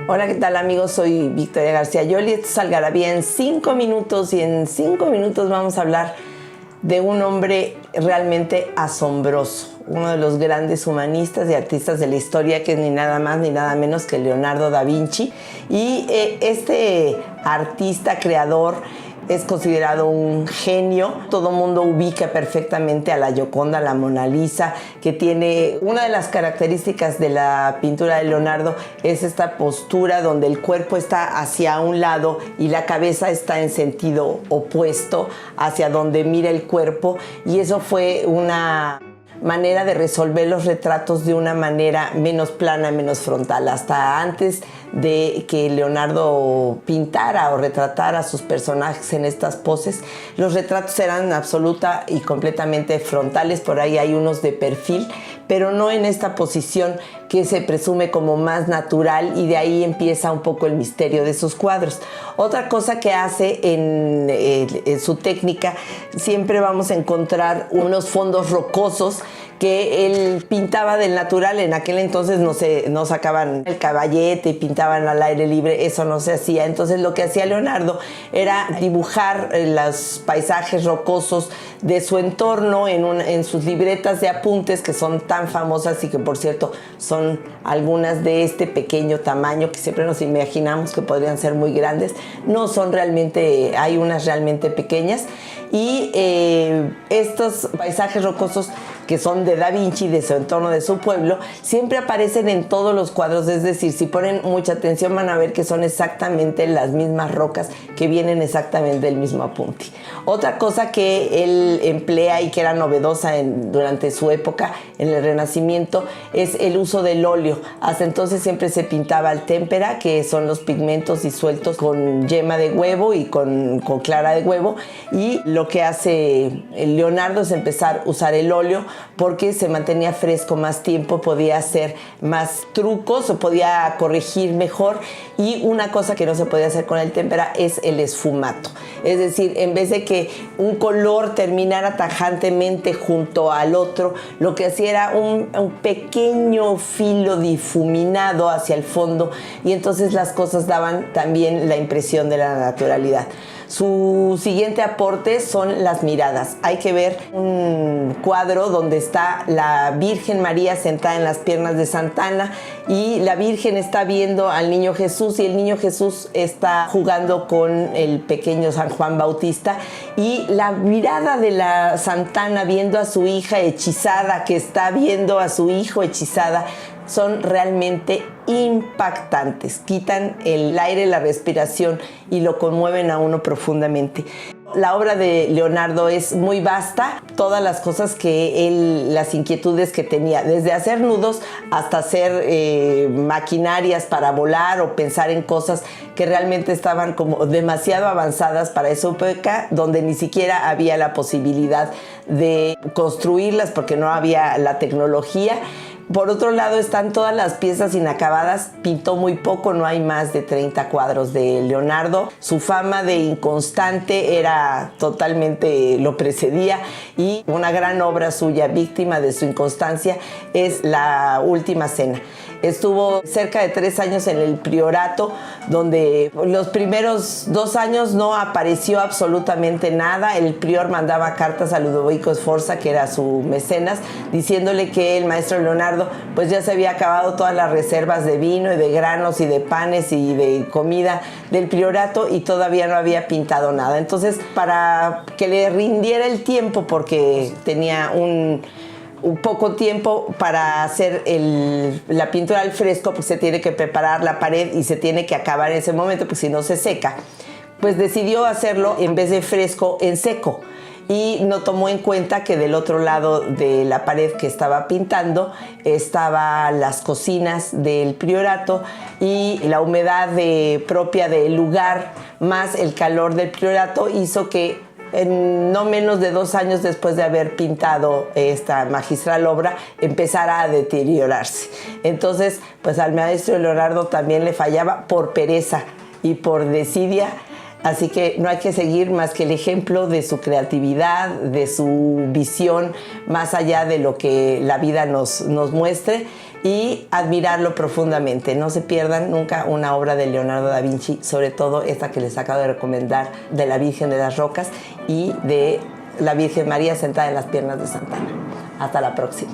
Hola, ¿qué tal amigos? Soy Victoria García Yoli. Esto es Algarabía en 5 minutos y en 5 minutos vamos a hablar de un hombre realmente asombroso, uno de los grandes humanistas y artistas de la historia, que es ni nada más ni nada menos que Leonardo da Vinci. Y este artista creador es considerado un genio. Todo el mundo ubica perfectamente a la Gioconda, la Mona Lisa, que tiene una de las características de la pintura de Leonardo es esta postura donde el cuerpo está hacia un lado y la cabeza está en sentido opuesto hacia donde mira el cuerpo, y eso fue una manera de resolver los retratos de una manera menos plana, menos frontal. Hasta antes de que Leonardo pintara o retratara a sus personajes en estas poses, los retratos eran absoluta y completamente frontales. Por ahí hay unos de perfil, pero no en esta posición que se presume como más natural, y de ahí empieza un poco el misterio de sus cuadros. Otra cosa que hace en su técnica, siempre vamos a encontrar unos fondos rocosos que él pintaba del natural. En aquel entonces no sacaban el caballete y pintaban al aire libre, eso no se hacía. Entonces lo que hacía Leonardo era dibujar los paisajes rocosos de su entorno en sus libretas de apuntes, que son tan famosas y que, por cierto, son algunas de este pequeño tamaño que siempre nos imaginamos que podrían ser muy grandes. No son realmente, hay unas realmente pequeñas. Y estos paisajes rocosos, que son de Da Vinci, de su entorno, de su pueblo, siempre aparecen en todos los cuadros. Es decir, si ponen mucha atención van a ver que son exactamente las mismas rocas que vienen exactamente del mismo apunte. Otra cosa que él emplea y que era novedosa durante su época en el Renacimiento es el uso del óleo. Hasta entonces siempre se pintaba al témpera, que son los pigmentos disueltos con yema de huevo y con clara de huevo, y lo que hace Leonardo es empezar a usar el óleo porque se mantenía fresco más tiempo, podía hacer más trucos o podía corregir mejor. Y una cosa que no se podía hacer con el témpera es el esfumato. Es decir, en vez de que un color terminara tajantemente junto al otro, lo que hacía era un pequeño filo difuminado hacia el fondo, y entonces las cosas daban también la impresión de la naturalidad. Su siguiente aporte son las miradas. Hay que ver un cuadro donde está la Virgen María sentada en las piernas de Santa Ana, y la Virgen está viendo al niño Jesús, y el niño Jesús está jugando con el pequeño San Juan Bautista, y la mirada de la Santa Ana viendo a su hija hechizada, que está viendo a su hijo hechizada, son realmente impactantes. Quitan el aire, la respiración, y lo conmueven a uno profundamente. La obra de Leonardo es muy vasta, todas las cosas que él, las inquietudes que tenía, desde hacer nudos hasta hacer maquinarias para volar o pensar en cosas que realmente estaban como demasiado avanzadas para esa época, donde ni siquiera había la posibilidad de construirlas porque no había la tecnología. Por otro lado están todas las piezas inacabadas. Pintó muy poco, no hay más de 30 cuadros de Leonardo. Su fama de inconstante era totalmente, lo precedía, y una gran obra suya, víctima de su inconstancia, es La Última Cena. Estuvo cerca de 3 años en el priorato, donde los primeros 2 años no apareció absolutamente nada. El prior mandaba cartas a Ludovico Sforza, que era su mecenas, diciéndole que el maestro Leonardo pues ya se había acabado todas las reservas de vino y de granos y de panes y de comida del priorato, y todavía no había pintado nada. Entonces, para que le rindiera el tiempo, porque tenía un poco tiempo para hacer la pintura al fresco, pues se tiene que preparar la pared y se tiene que acabar en ese momento, pues si no se seca, pues decidió hacerlo en vez de fresco, en seco. Y no tomó en cuenta que del otro lado de la pared que estaba pintando estaban las cocinas del priorato, y la humedad propia del lugar más el calor del priorato hizo que en no menos de 2 años después de haber pintado esta magistral obra empezara a deteriorarse. Entonces, pues al maestro Leonardo también le fallaba, por pereza y por desidia, Así que no hay que seguir más que el ejemplo de su creatividad, de su visión, más allá de lo que la vida nos muestre, y admirarlo profundamente. No se pierdan nunca una obra de Leonardo da Vinci, sobre todo esta que les acabo de recomendar, de la Virgen de las Rocas y de la Virgen María sentada en las piernas de Santa Ana. Hasta la próxima.